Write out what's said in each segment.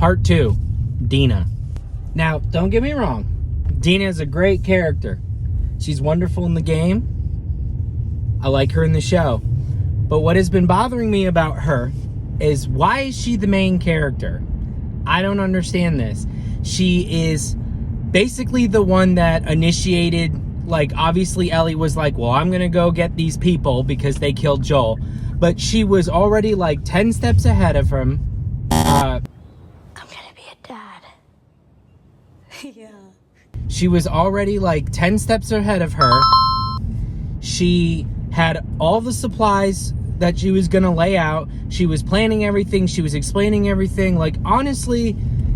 Part 2, Dina. Now, don't get me wrong. Dina is a great character. She's wonderful in the game. I like her in the show. But what has been bothering me about her is, why is she the main character? I don't understand this. She is basically the one that initiated, like, obviously Ellie was like, well, I'm gonna go get these people because they killed Joel. But she was already like 10 steps ahead of him. I'm gonna be a dad. Yeah. She was already like 10 steps ahead of her. She had all the supplies that she was gonna lay out. She was planning everything. She was explaining everything. Like, honestly,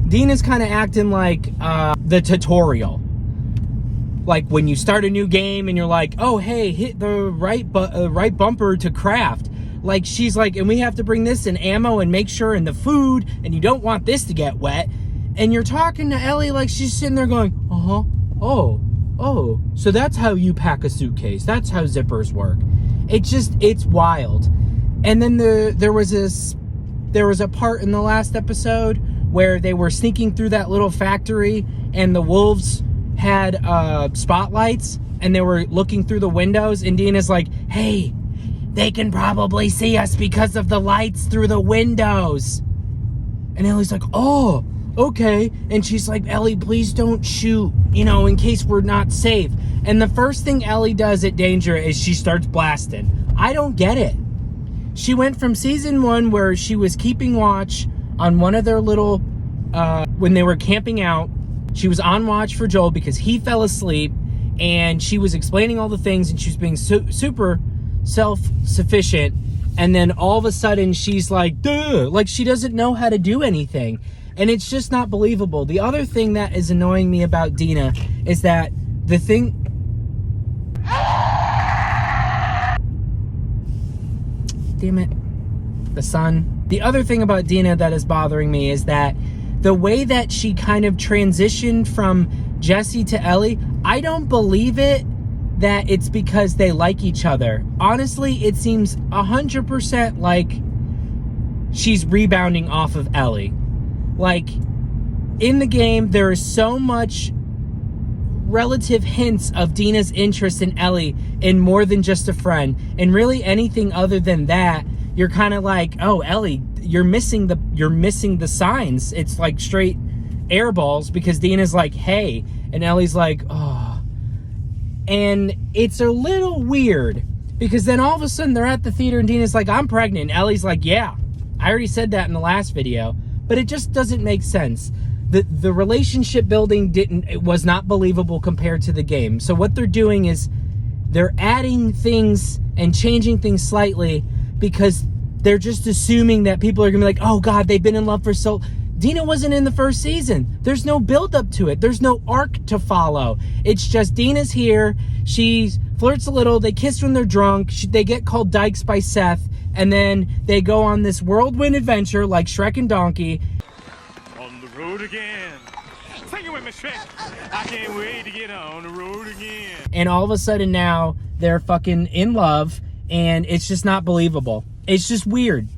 Dina's kind of acting like the tutorial. Like when you start a new game and you're like, oh, hey, hit the right bumper to craft. Like, she's like, and we have to bring this and ammo and make sure, and the food, and you don't want this to get wet. And you're talking to Ellie like she's sitting there going, uh-huh, oh, so that's how you pack a suitcase. That's how zippers work. It's wild. And then there was a part in the last episode where they were sneaking through that little factory, and the wolves had spotlights, and they were looking through the windows, and Dina's like, hey, they can probably see us because of the lights through the windows. And Ellie's like, oh, okay. And she's like, Ellie, please don't shoot, in case we're not safe. And the first thing Ellie does at danger is she starts blasting. I don't get it. She went from season 1, where she was keeping watch on one of their little, when they were camping out, she was on watch for Joel because he fell asleep, and she was explaining all the things, and she was being super self-sufficient. And then all of a sudden she's like, duh, like she doesn't know how to do anything. And it's just not believable. The other thing that is annoying me about Dina is that the thing... Damn it. The sun. The other thing about Dina that is bothering me is that the way that she kind of transitioned from Jesse to Ellie, I don't believe it that it's because they like each other. Honestly, it seems 100% like she's rebounding off of Ellie. Like, in the game, there is so much relative hints of Dina's interest in Ellie in more than just a friend. And really anything other than that, you're kind of like, oh, Ellie, you're missing the signs. It's like straight air balls because Dina's like, hey, and Ellie's like, oh. And it's a little weird because then all of a sudden they're at the theater and Dina's like, I'm pregnant. And Ellie's like, yeah, I already said that in the last video. But it just doesn't make sense. The relationship building was not believable compared to the game. So what they're doing is they're adding things and changing things slightly because they're just assuming that people are gonna be like, oh God, they've been in love for so... Dina wasn't in the first season. There's no build up to it. There's no arc to follow. It's just Dina's here. She flirts a little. They kiss when they're drunk. They get called dykes by Seth. And then they go on this whirlwind adventure like Shrek and Donkey. On the road again. Sing it with me, Shrek. I can't wait to get on the road again. And all of a sudden now they're fucking in love. And it's just not believable. It's just weird.